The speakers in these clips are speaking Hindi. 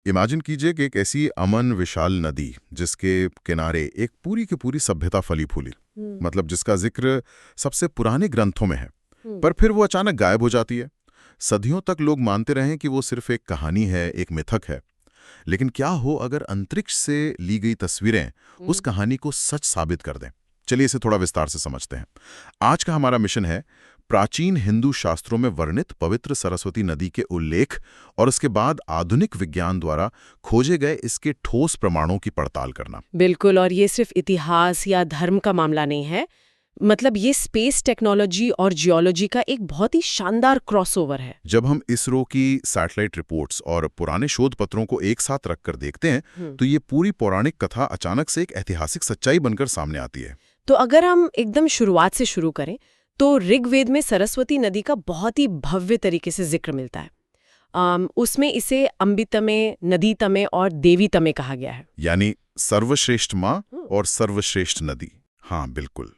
इमेजिन कीजिए कि एक ऐसी अमन विशाल नदी जिसके किनारे एक पूरी की पूरी सभ्यता फली फूली, मतलब जिसका जिक्र सबसे पुराने ग्रंथों में है, पर फिर वो अचानक गायब हो जाती है। सदियों तक लोग मानते रहे कि वो सिर्फ एक कहानी है, एक मिथक है। लेकिन क्या हो अगर अंतरिक्ष से ली गई तस्वीरें उस कहानी को सच साबित कर दें? चलिए इसे थोड़ा विस्तार से समझते हैं। आज का हमारा मिशन है प्राचीन हिंदू शास्त्रों में वर्णित पवित्र सरस्वती नदी के उल्लेख और उसके बाद आधुनिक विज्ञान द्वारा खोजे गए इसके ठोस प्रमाणों की पड़ताल करना। बिल्कुल, और ये सिर्फ इतिहास या धर्म का मामला नहीं है। मतलब ये स्पेस टेक्नोलॉजी और जियोलॉजी का एक बहुत ही शानदार क्रॉसओवर है। जब हम इसरो की सैटेलाइट रिपोर्ट्स और पुराने शोध पत्रों को एक साथ रखकर देखते हैं तो ये पूरी पौराणिक कथा अचानक से एक ऐतिहासिक सच्चाई बनकर सामने आती है। तो अगर हम एकदम शुरुआत से शुरू करें तो ऋग्वेद में सरस्वती नदी का बहुत ही भव्य तरीके से जिक्र मिलता है। उसमें इसे अम्बितमे, नदीतमे और देवीतमे कहा गया है, यानी सर्वश्रेष्ठ माँ और सर्वश्रेष्ठ नदी। हाँ बिल्कुल।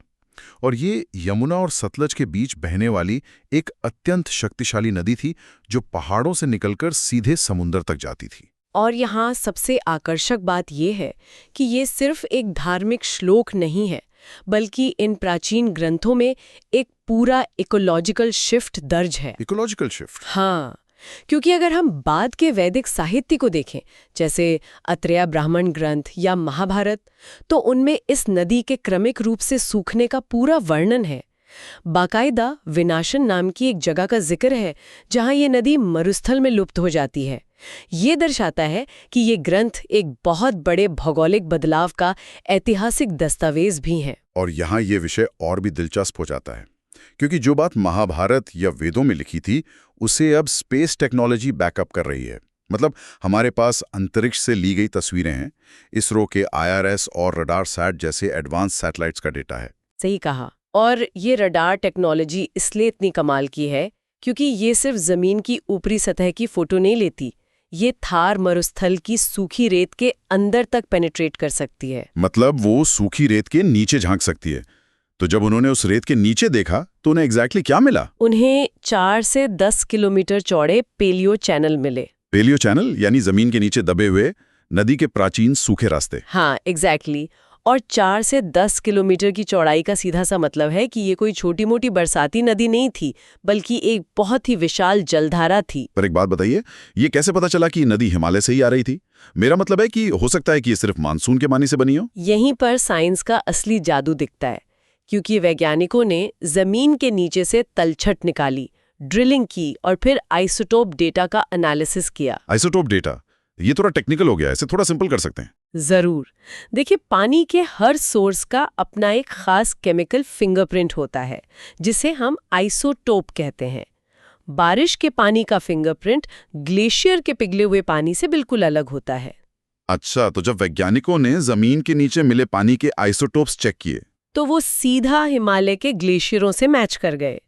और ये यमुना और सतलज के बीच बहने वाली एक अत्यंत शक्तिशाली नदी थी जो पहाड़ों से निकलकर सीधे समुद्र तक जाती थी। और यहाँ सबसे आकर्षक बात यह है कि ये सिर्फ एक धार्मिक श्लोक नहीं है, बल्कि इन प्राचीन ग्रंथों में एक पूरा इकोलॉजिकल शिफ्ट दर्ज है। Ecological shift? हाँ, क्योंकि अगर हम बाद के वैदिक साहित्य को देखें, जैसे अत्रेय ब्राह्मण ग्रंथ या महाभारत, तो उनमें इस नदी के क्रमिक रूप से सूखने का पूरा वर्णन है। बाकायदा विनाशन नाम की एक जगह का जिक्र है जहां ये नदी मरुस्थल में लुप्त हो जाती है। ये दर्शाता है कि ये ग्रंथ एक बहुत बड़े भौगोलिक बदलाव का ऐतिहासिक दस्तावेज भी हैं। और यहाँ ये विषय और भी दिलचस्प हो जाता है, क्योंकि जो बात महाभारत या वेदों में लिखी थी उसे अब स्पेस टेक्नोलॉजी बैकअप कर रही है। मतलब हमारे पास अंतरिक्ष से ली गई तस्वीरें हैं, इसरो के IRS और रडार सैट जैसे एडवांस सैटेलाइट्स का डेटा है। सही कहा। और ये रडार टेक्नोलॉजी इसलिए इतनी कमाल की है क्योंकि ये सिर्फ जमीन की ऊपरी सतह की फोटो नहीं लेती, ये थार मरुस्थल की सूखी रेत के अंदर तक पेनिट्रेट कर सकती है। मतलब वो सूखी रेत के नीचे झांक सकती है। तो जब उन्होंने उस रेत के नीचे देखा तो उन्हें एग्जैक्टली क्या मिला? उन्हें 4 से 10 किलोमीटर चौड़े पेलियो चैनल मिले। पेलियो चैनल यानी जमीन के नीचे दबे हुए नदी के प्राचीन सूखे रास्ते। हाँ एग्जैक्टली। और 4 से 10 किलोमीटर की चौड़ाई का सीधा सा मतलब है कि ये कोई छोटी मोटी बरसाती नदी नहीं थी, बल्कि एक बहुत ही विशाल जलधारा थी। पर एक बात बताइए, ये कैसे पता चला कि नदी हिमालय से ही आ रही थी? मेरा मतलब है कि हो सकता है कि ये सिर्फ मानसून के पानी से बनी हो। यहीं पर साइंस का असली जादू दिखता है, क्योंकि वैज्ञानिकों ने जमीन के नीचे से तलछट निकाली, ड्रिलिंग की और फिर आइसोटोप डेटा का एनालिसिस किया। आइसोटोप डेटा, ये थोड़ा टेक्निकल हो गया, इसे थोड़ा सिंपल कर सकते हैं? जरूर। देखिए, पानी के हर सोर्स का अपना एक खास केमिकल फिंगरप्रिंट होता है जिसे हम आइसोटोप कहते हैं। बारिश के पानी का फिंगरप्रिंट ग्लेशियर के पिघले हुए पानी से बिल्कुल अलग होता है। अच्छा, तो जब वैज्ञानिकों ने जमीन के नीचे मिले पानी के आइसोटोप्स चेक किए तो वो सीधा हिमालय के ग्लेशियरों से मैच कर गए।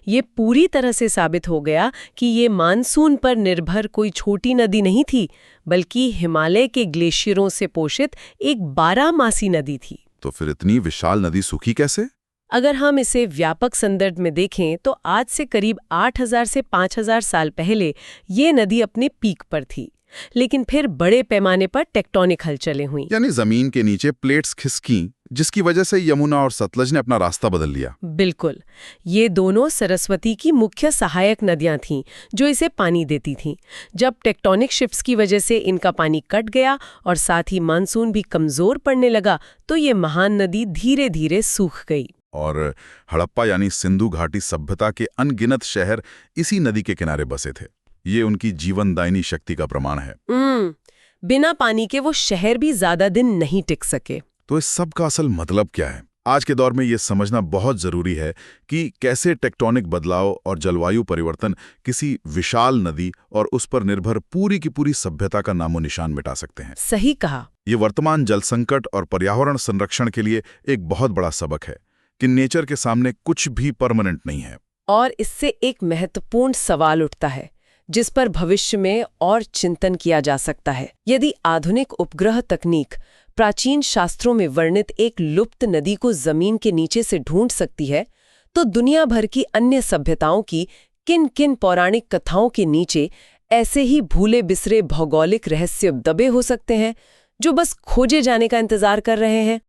ये पूरी तरह से साबित हो गया कि ये मानसून पर निर्भर कोई छोटी नदी नहीं थी, बल्कि हिमालय के ग्लेशियरों से पोषित एक 12 मासी नदी थी। तो फिर इतनी विशाल नदी सूखी कैसे? अगर हम इसे व्यापक संदर्भ में देखें तो आज से करीब 8000 से 5000 साल पहले ये नदी अपने पीक पर थी, लेकिन फिर बड़े पैमाने पर टेक्टोनिक हलचलें हुई। यानी जमीन के नीचे प्लेट्स खिसकी, जिसकी वजह से यमुना और सतलज ने अपना रास्ता बदल लिया। बिल्कुल। ये दोनों सरस्वती की मुख्य सहायक नदियां थीं जो इसे पानी देती थीं। जब टेक्टोनिक शिफ्ट्स की वजह से इनका पानी कट गया और साथ ही मानसून भी कमजोर पड़ने लगा तो ये महान नदी धीरे धीरे सूख गई। और हड़प्पा यानी सिंधु घाटी सभ्यता के अनगिनत शहर इसी नदी के किनारे बसे थे। ये उनकी जीवनदायिनी शक्ति का प्रमाण है। बिना पानी के वो शहर भी ज्यादा दिन नहीं टिक सके। तो इस सब का असल मतलब क्या है? आज के दौर में ये समझना बहुत जरूरी है कि कैसे टेक्टोनिक बदलाव और जलवायु परिवर्तन किसी विशाल नदी और उस पर निर्भर पूरी की पूरी सभ्यता का नामो निशान मिटा सकते हैं। सही कहा। ये वर्तमान जल संकट और पर्यावरण संरक्षण के लिए एक बहुत बड़ा सबक है कि नेचर के सामने कुछ भी परमानेंट नहीं है। और इससे एक महत्वपूर्ण सवाल उठता है जिस पर भविष्य में और चिंतन किया जा सकता है। यदि आधुनिक उपग्रह तकनीक प्राचीन शास्त्रों में वर्णित एक लुप्त नदी को जमीन के नीचे से ढूंढ सकती है, तो दुनिया भर की अन्य सभ्यताओं की किन किन पौराणिक कथाओं के नीचे ऐसे ही भूले बिसरे भौगोलिक रहस्य दबे हो सकते हैं जो बस खोजे जाने का इंतजार कर रहे हैं?